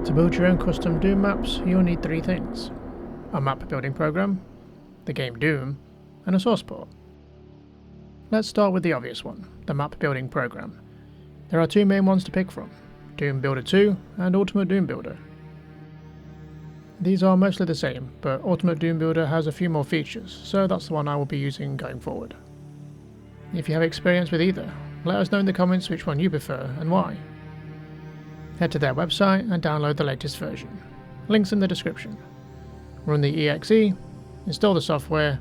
To build your own custom Doom maps, you'll need three things: a map building program, the game Doom, and a source port. Let's start with the obvious one, the map building program. There are two main ones to pick from: Doom Builder 2 and Ultimate Doom Builder. These are mostly the same, but Ultimate Doom Builder has a few more features, so that's the one I will be using going forward. If you have experience with either, let us know in the comments which one you prefer and why. Head to their website and download the latest version. Links in the description. Run the exe, install the software,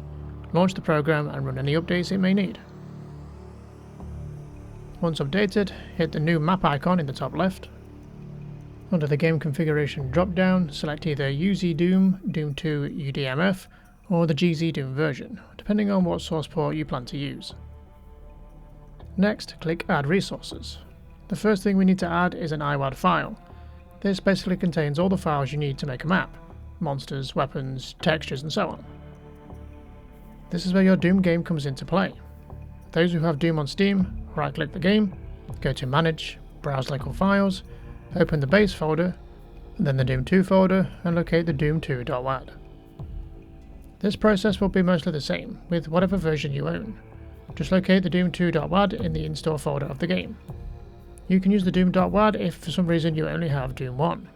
launch the program and run any updates it may need. Once updated, hit the new map icon in the top left. Under the game configuration drop-down, select either UZ-Doom, Doom 2 UDMF, or the GZ-Doom version, depending on what source port you plan to use. Next, click Add Resources. The first thing we need to add is an IWAD file. This basically contains all the files you need to make a map: monsters, weapons, textures, and so on. This is where your Doom game comes into play. Those who have Doom on Steam, right-click the game, go to Manage, Browse Local Files, open the base folder, then the Doom 2 folder, and locate the doom2.wad. This process will be mostly the same, with whatever version you own. Just locate the doom2.wad in the install folder of the game. You can use the doom.wad if for some reason you only have Doom 1.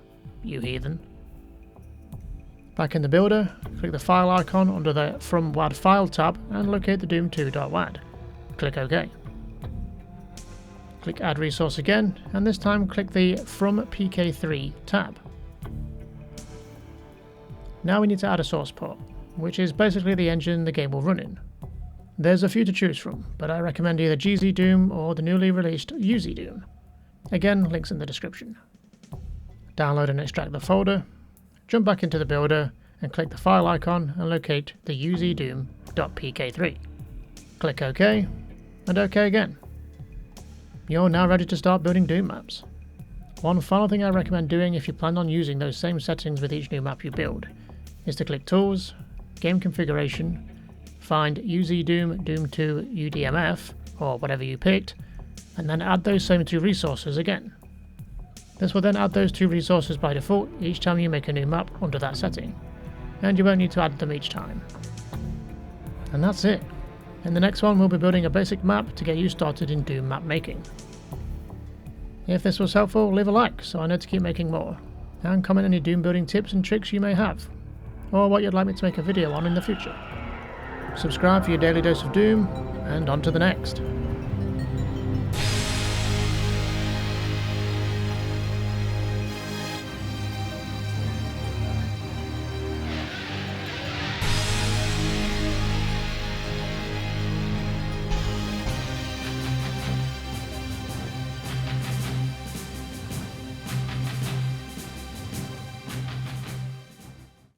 You heathen. Back in the builder, click the file icon under the From WAD File tab and locate the doom2.wad. Click OK. Click Add Resource again, and this time click the From PK3 tab. Now we need to add a source port, which is basically the engine the game will run in. There's a few to choose from, but I recommend either GZ-Doom or the newly released UZ-Doom. Again, links in the description. Download and extract the folder, jump back into the builder and click the file icon and locate the UZ-Doom.pk3. Click OK, and OK again. You're now ready to start building Doom maps. One final thing I recommend doing if you plan on using those same settings with each new map you build is to click Tools, Game Configuration, find UZ-Doom, Doom 2 UDMF, or whatever you picked, and then add those same two resources again. This will then add those two resources by default each time you make a new map under that setting, and you won't need to add them each time. And that's it. In the next one we'll be building a basic map to get you started in Doom map making. If this was helpful, leave a like so I know to keep making more, and comment any Doom building tips and tricks you may have, or what you'd like me to make a video on in the future. Subscribe for your daily dose of Doom, and on to the next.